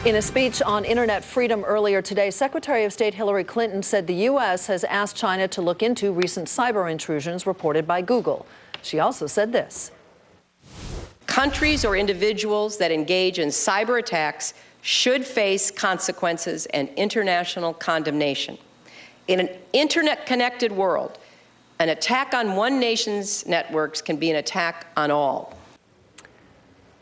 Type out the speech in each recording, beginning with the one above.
In a speech on internet freedom earlier today, Secretary of State Hillary Clinton said the U.S. has asked China to look into recent cyber intrusions reported by Google. She also said this. Countries or individuals that engage in cyber attacks should face consequences and international condemnation. In an internet-connected world, an attack on one nation's networks can be an attack on all.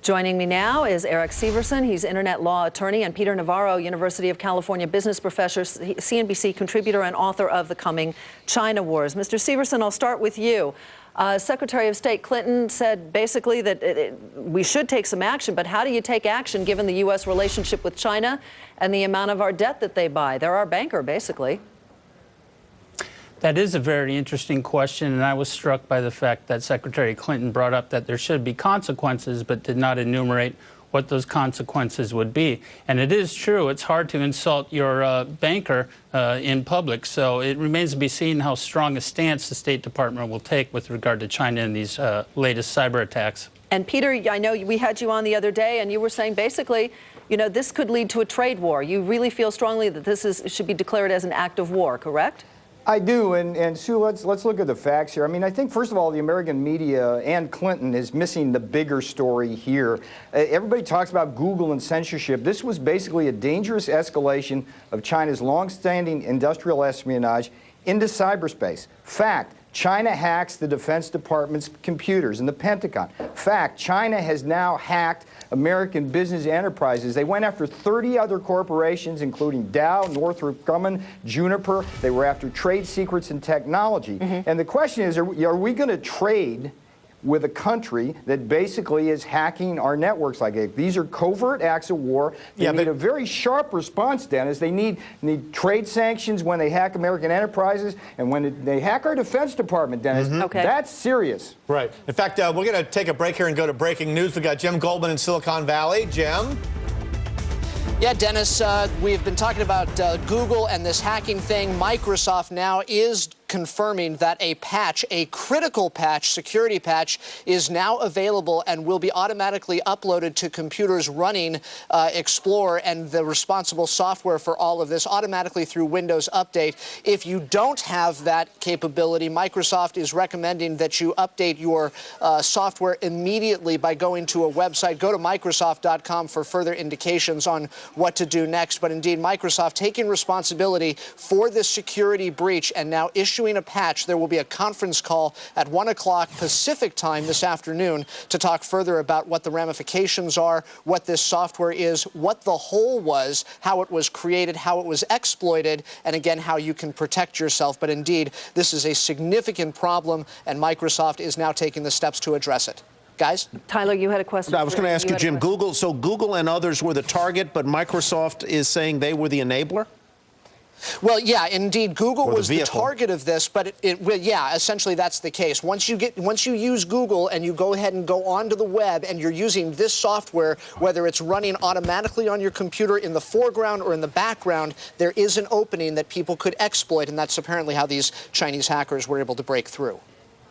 Joining me now is Erik Syverson. He's internet law attorney, and Peter Navarro, University of California business professor, CNBC contributor, and author of The Coming China Wars. Mr. Syverson, I'll start with you. Secretary of State Clinton said basically that we should take some action, but how do you take action given the U.S. relationship with China and the amount of our debt that they buy? They're our banker, basically. That is a very interesting question, and I was struck by the fact that Secretary Clinton brought up that there should be consequences, but did not enumerate what those consequences would be. And it is true, it's hard to insult your banker in public, so it remains to be seen how strong a stance the State Department will take with regard to China in these latest cyber attacks. And Peter, I know we had you on the other day, and you were saying basically, you know, this could lead to a trade war. You really feel strongly that this should be declared as an act of war, correct? I do, and Sue, let's look at the facts here. I mean, I think, first of all, the American media and Clinton is missing the bigger story here. Everybody talks about Google and censorship. This was basically a dangerous escalation of China's long-standing industrial espionage into cyberspace. Fact, China hacks the Defense Department's computers and the Pentagon. Fact, China has now hacked American business enterprises. They went after 30 other corporations, including Dow, Northrop Grumman, Juniper. They were after trade secrets and technology. And the question is, are we going to trade with a country that basically is hacking our networks like that? These are covert acts of war. They need a very sharp response, Dennis. They need trade sanctions when they hack American enterprises, and when they hack our Defense Department, Dennis, that's serious. Right. In fact, we're going to take a break here and go to breaking news. We got Jim Goldman in Silicon Valley. Jim? Yeah, Dennis, we've been talking about Google and this hacking thing. Microsoft now is confirming that a patch, a critical patch, security patch, is now available and will be automatically uploaded to computers running Explorer and the responsible software for all of this automatically through Windows Update. If you don't have that capability, Microsoft is recommending that you update your software immediately by going to a website. Go to Microsoft.com for further indications on what to do next. But indeed, Microsoft taking responsibility for this security breach and now issuing a patch. There will be a conference call at 1 o'clock Pacific time this afternoon to talk further about what the ramifications are, what this software is, what the hole was, how it was created, how it was exploited, and again, how you can protect yourself. But indeed, this is a significant problem, and Microsoft is now taking the steps to address it. Guys? Tyler, you had a question. I was going to ask you, Jim, so Google and others were the target, but Microsoft is saying they were the enabler? Well, yeah, indeed, Google was the target of this, but yeah, essentially that's the case. Once you use Google and you go ahead and go onto the web and you're using this software, whether it's running automatically on your computer in the foreground or in the background, there is an opening that people could exploit, and that's apparently how these Chinese hackers were able to break through.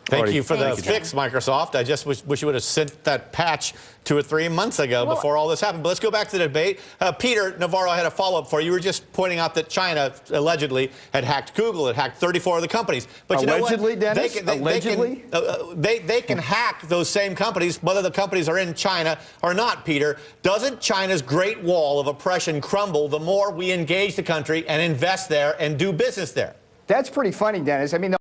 Thank you for the fix, Microsoft. I just wish you would have sent that patch 2 or 3 months ago before all this happened. But let's go back to the debate. Peter Navarro, I had a follow-up for you. You were just pointing out that China allegedly had hacked Google. It hacked 34 other companies. But you know what? Allegedly, Dennis? Allegedly? They can hack those same companies, whether the companies are in China or not, Peter. Doesn't China's Great Wall of oppression crumble the more we engage the country and invest there and do business there? That's pretty funny, Dennis. I mean,